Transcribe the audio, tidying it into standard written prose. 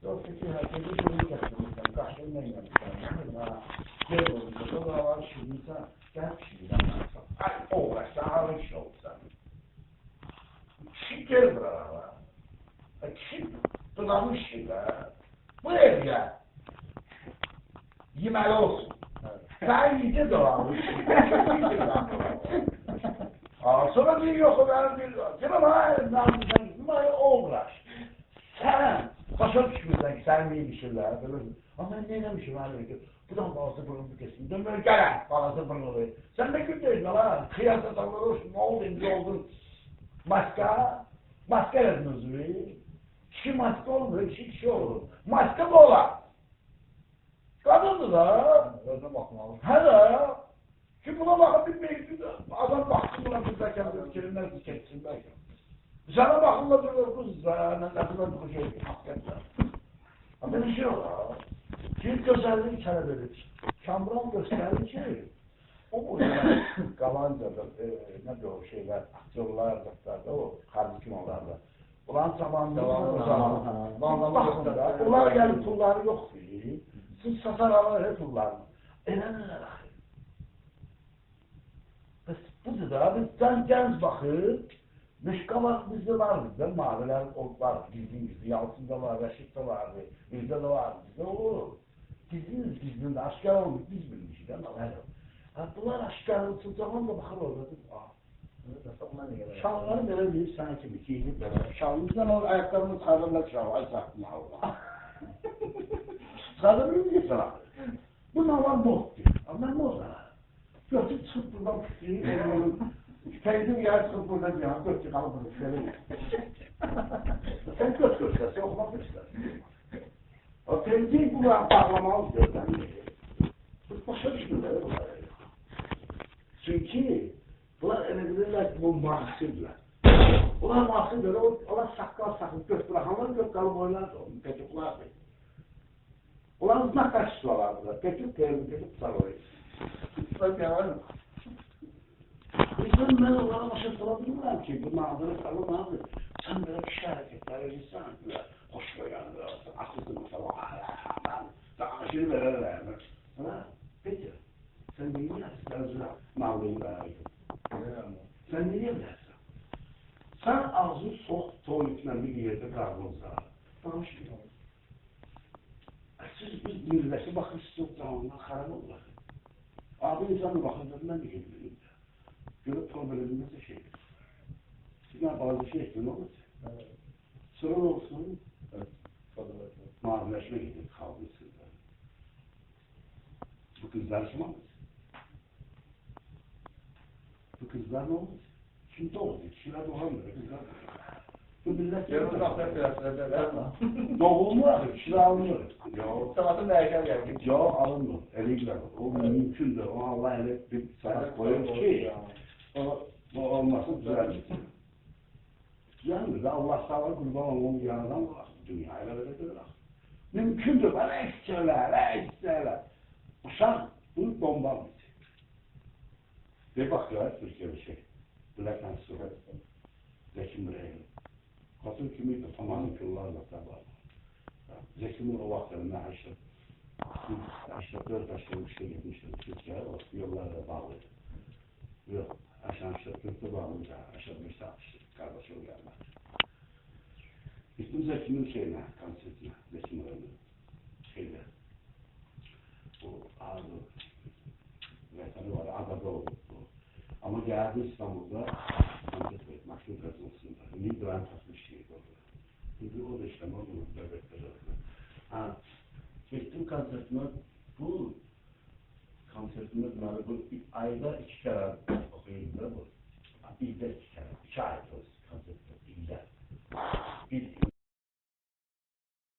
Yoksa ki herkese şunu getirmişler, kahveyle gelmişler. Gel olunca da var şunuysa, gel şimdiden varsa. Ay uğraşsa ağır iş olsa. Kişi gel buraya. Kişi tılamış şeyler. Bu evde yeməli olsun. Sen yiyeceğiz o abi. Sonra bir yok o benim bir var. Canım hayır, nazlıdan gittim, hayır uğraş. Sen başa düşmürsən ki, sən neymişirlər, ama ben neyləmişim abi? Buradan balası burnu kesin, dönmür gelen balası burnu. Sen de gündüz lan, kıyasa sallar olsun, ne oldu, ne oldun? Maska, maska ediniz. Kişi maska olmuyor, kişi olur. Maska mı olar? Kadındı da. Özüne bakmalı. He da. Ki buna bakıp bilmeyiz. Adam baksın buna kızlar kendini fikirler kessin belki. Sana bakınla durur kız da. Ne kadar bu şey hakikaten. Ama bir şey olur. Cilt gösterdiği kere verir. Şambran gösterdiği şey. O bu yani Galanca'da ne diyor o şeyler, aktörler da o kardeşim onlarda. Ulan zamanında onlar gelip pulları yok değil. Siz satar alır pullarını. Neler axı? Bəs budur da, bizdən gənc baxır, Meşqalar bizdə vardı da, maviler var, gizli, Yalçında var, Rəşiddə vardı, bizdə də vardı, bizdə olur. Gizliniz, aşkar olmuş, biz bilmişik, bunlar aşkar olsun, zaman da baxır oradadır. Şalları belə deyir, sən kimi, giyinib belə. Şalımızdan o ayaklarını çıxarırlar şalı, ay saxtın Allah. Çıxarırlar mı geçer abi? Bu nalan bozdur, ama ne ozar? Götür çıxıb buradan tutuyor, Kendim yer çıxıb buradan ya, götür kalıp bunu şöyle. Sen göt göstersen okumak istersin. O temsil bunlar bağlamalı gözlemleri. Başa düşmürler bunlar. Çünkü bunlar emebilirler ki bu mahsirler. Bunlar mahsirler, onlar sakkal sakın göt bırakanlar göt kalıp oynardı onu, petuklardı. Onlar uzak kaçıştılardı, petuk sarılıydı. Bak ya var mı? Bizden ben onlara başa sorabilirim ki bu mağduru kalın sen böyle bir şey hareketler verirsen hoş beğendir, aklısın mesela daha aşırı verirler. Peki sen neyi yapsın? Mağduru verirsin. Sen neyi yapsın? Sen ağzı soğuk tuvaletine bir yerde karbonza. Tanışmıyor. Siz biz birleşe bakın çok zamanla karar olur. Abi insanı bakın ben de geliyorum. Görüp problemimiz şeydir. Sizden bazı şey etkin olur. Sorun olsun. Mavileşme gidip kaldı sizden. Bu kızlar kim olmuş? Bu kızlar ne olmuş? Kim doğdu? Kişiler doğamıyor. Kızlar bu millet Yarın aktar piyasada ver mi? doğulmuyor. Kişiler alınıyor. Sabahın da erken geldik. Ya alınmıyor. Eliyle. O mümkündür. O Allah ele bir saat koyuyor ki o olmasın düzelmiş. Düzelmiş. Allah sağlar kurban olmamız yanından var. Dünyayla böyle. Mümkündür. Bana ekserler. Uşaq bunu bombamış. Bir bakıyor Türkiye bir şey. Black and Surat. Zeki Müren'in. Katıl kimiydi? Tamamen yıllarla tabi. Zeki Müren o vaxtlarında 84 yaşında bir şey gitmiştir. Türkiye'ye o yollarla bağlıydı. Yok. Aşağı 84'te bağlıydı. Aşağı 5'te 60'tı. Kardeşim gelmedi. Gittim Zeki Müren şeyine, konsertine. Zeki Müren'in şeyde. O ağzı vətəni var, adada oldu. Ama geldi İstanbul'da konser verip Maksim Kazılsın'da. İbrahim Tatlı şeydi orada. Şimdi o da işte Mordun'un devletleri oldu. Gittim konsertime, bu konsertime bu ayda 2 kere